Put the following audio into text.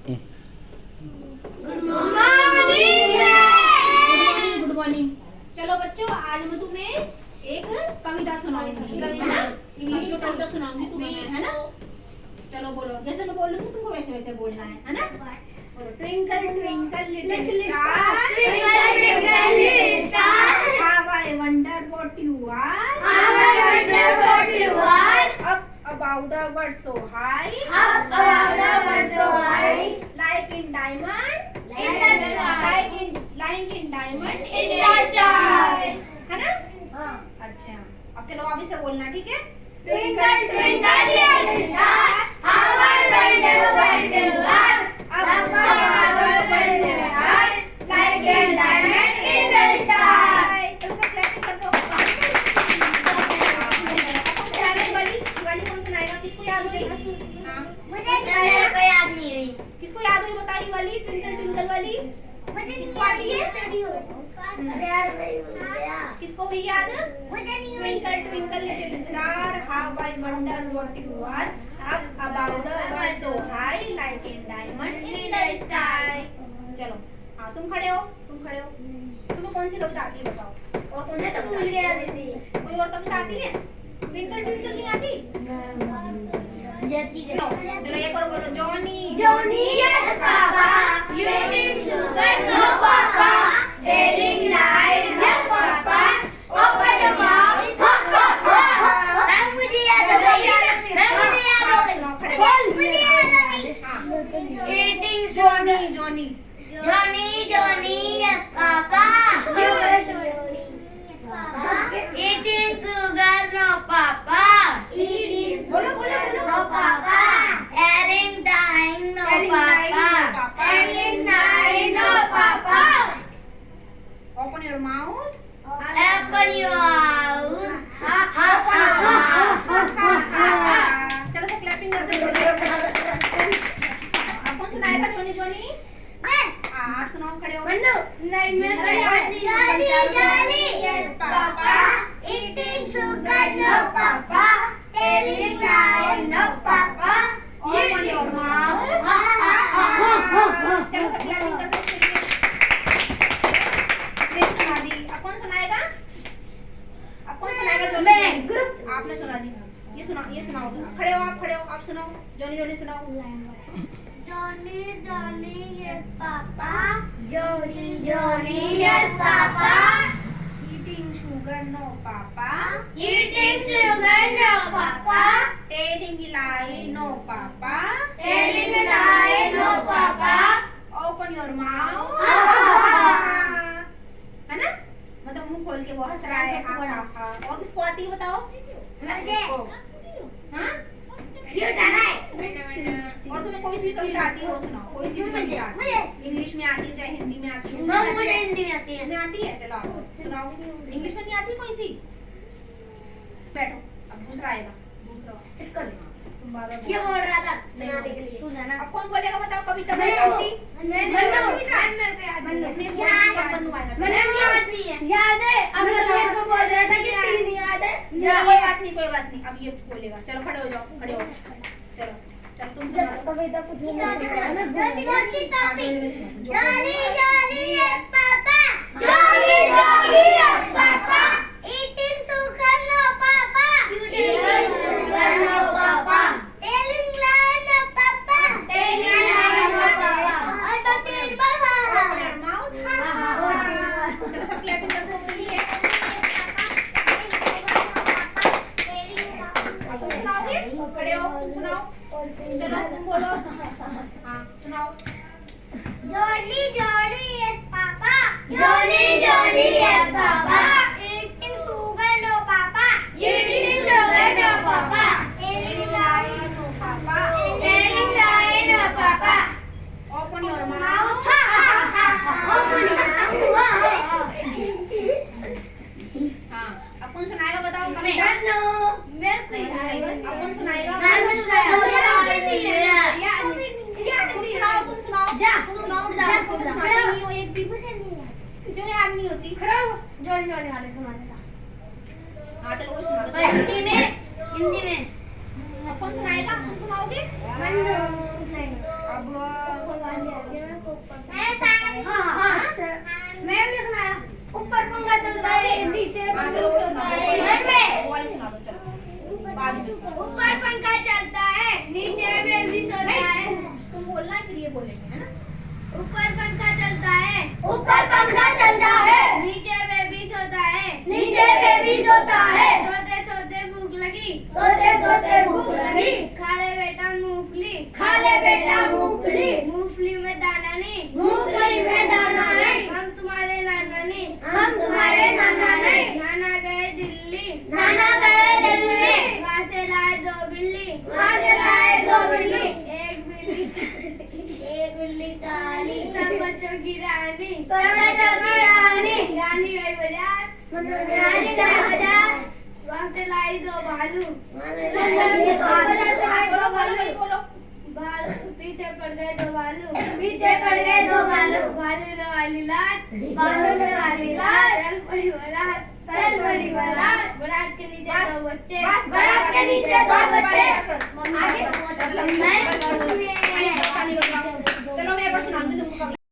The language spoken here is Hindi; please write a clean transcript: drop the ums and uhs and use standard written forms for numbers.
Good morning. Good morning. चलो बच्चों, आज मैं तुम्हें एक कविता सुनाऊंगी, है ना? इंग्लिश में कविता सुनाऊंगी तुम्हें, है ना? चलो बोलो, जैसे मैं बोल रही हूँ तुमको वैसे वैसे बोलना है ना? बोलो, twinkle twinkle little star, Twinkle twinkle little star, how I wonder what you are, how I wonder what you are, up above the world so high, up above the world so high, like in diamond, in the sky, like in diamond in the sky. है ना? अच्छा, अब चलो आप इसे बोलना, ठीक है? Twinkle twinkle little star, how I wonder what you are, up above the world so high, like a diamond in the sky. चलो सब क्लैपिंग कर दो। वाली कौन सुनाएगा? किसको याद हुई? हाँ, मुझे को याद नहीं हुई। किसको याद हुई बताइए? वाली ट्विंकल ट्विंकल वाली मुझे किसको आती है? अरे यार नहीं भूल गया। किसको भी याद? मुझे नहीं twinkle twinkle little star, how I wonder what you are, up above the world so high, like in diamond in the sky. चलो, हाँ तुम खड़े हो। तुम्हें कौन सी कविता आती है बताओ? और कौन सी मैं तो कविता भूल आती गया है? दीदी। कोई और कविता आती है? ट्विंकल ट्विंकल नहीं आती? चलो एक और बोलो, Johnny Johnny, yes, Papa. Eating sugar, no, Papa. Telling lies, no, Papa. Open your mouth, ha, ha, ha. Ma'am मुझे याद हो गई। बोल, मुझे याद हो गई। Eating Johnny sugar. Johnny Johnny, yes, Papa. Eating sugar, no, Papa. Eating बोलो, sugar, बोलो। no, Papa. Telling time, no, Papa. Telling time, no, Papa. Open your mouth, Open your house. Ha, ha, ha, ha, ha, ha. चलो सब क्लैपिंग करते हैं। आप कौन सुनाएगा? जॉनी जॉनी आप सुनाओ, खड़े हो। नहीं मैं Johnny, yes, Papa. Eating sugar, no, Papa. Telling lie, no, Papa. Open your mouth, Ha, ha, ha, ha, ha. चलो सब क्लैपिंग करते हैं। फिर सुना दी। अब कौन सुनाएगा? जॉनी? मैं, ग्रुप। आपने सुना दी। ये सुनाओ। खड़े हो, आप सुनाओ। जॉनी सुनाओ। Johnny, yes, Papa. Johnny, yes, Papa. Eating sugar, no, Papa. Eating sugar, no, Papa. Telling lie, no, Papa. Telling lie, no, Papa. Open your mouth. Ha, ha, ha. है ना? मतलब मुंह खोल के बहुत सारा है। और किसको आती है बताओ? मुझे। हाँ? You done it. और तुम्हें कोई सी कविता आती है वो सुनाओ। कोई सी कविता आती है? इंग्लिश में आती है चाहे हिंदी में आती है? मुझे हिंदी में आती है। में आती है? चलो आप सुनाओ। इंग्लिश में नहीं आती कोई सी? बैठो, अब दूसरा आएगा। इसको ले। तुम बार-बार ये बोलो। बोल रहा था सुनाने के लिए। तू जाना। अब कौन बोलेगा बताओ? कविता मैं बताओ सी। मैं कविता? याद नहीं है। याद है। अब मेरे को बोल रहा था कि नहीं याद है। कोई बात नहीं। अब ये बोलेगा। चलो खड़े हो जाओ। चलो तुम सुनाओ। कविता कुछ नहीं Johnny, yes, Papa. Johnny, yes, Papa. Eating sugar, no, Papa. Eating sugar, no, Papa. Telling lie, no, Papa. Telling lie, no, Papa. Open your mouth. चलो सब क्लैपिंग करते हैं उसके लिए। सुनाओगे? खड़े हो, तुम सुनाओ। चलो तुम बोलो। हाँ सुनाओ। Johnny, yes, Papa. Johnny, yes, Papa. Eating sugar, no, Papa. Eating sugar, no, Papa. Telling lie, no, Papa. Telling lie, no, Papa. Open your mouth. Open your mouth. हाँ अब कौन सुनाएगा बताओ कविता? मैं अब कौन सुनाएगा? तुम सुनाओ। तुम सुनाओ। सुनाती नहीं हो एक भी। क्यों याद नहीं होती? हाँ चलो कोई सुना दो। हिंदी में अब कौन सुनाएगा? तुम सुनाओगे? अब मैं भी सुनाया। ऊपर पंखा चलता है, नीचे हाँ, चलो वो सुना दो। वो वाली सुना दो, चलो बाद में। ऊपर पंखा चलता है, नीचे बेबी सोता है। तुम बोलना है, फिर ये बोलेंगे, है ना? ऊपर पंखा चलता है, ऊपर पंखा चलता है। नीचे बेबी सोता है, नीचे बेबी सोता है। सोते सोते भूख लगी, सोते सोते भूख लगी। खा ले बेटा मूंगफली, खा ले बेटा मूंगफली। मूंगफली में दाना नहीं, मूंगफली में दाना नहीं। हम तुम्हारे नाना नहीं, हम तुम्हारे नाना नहीं। नाना गए दिल्ली, नाना गए दिल्ली। वहाँ से लाए दो बिल्ली, वहाँ से लाए दो बिल्ली। एक बिल्ली काली, सब बच्चों की रानी, सब बच्चों की रानी। रानी गई बाजार, रानी गई बाजार। वहाँ से लाई दो भालू, बोलो। पीछे पड़ गए दो भालू, पीछे पड़ गए दो भालू। भालू ने वाली लात, भालू ने वाली लात। चल पड़ी बारात, चल पड़ी बारात। बारात के नीचे दो बच्चे, बारात के नीचे दो बच्चे। आगे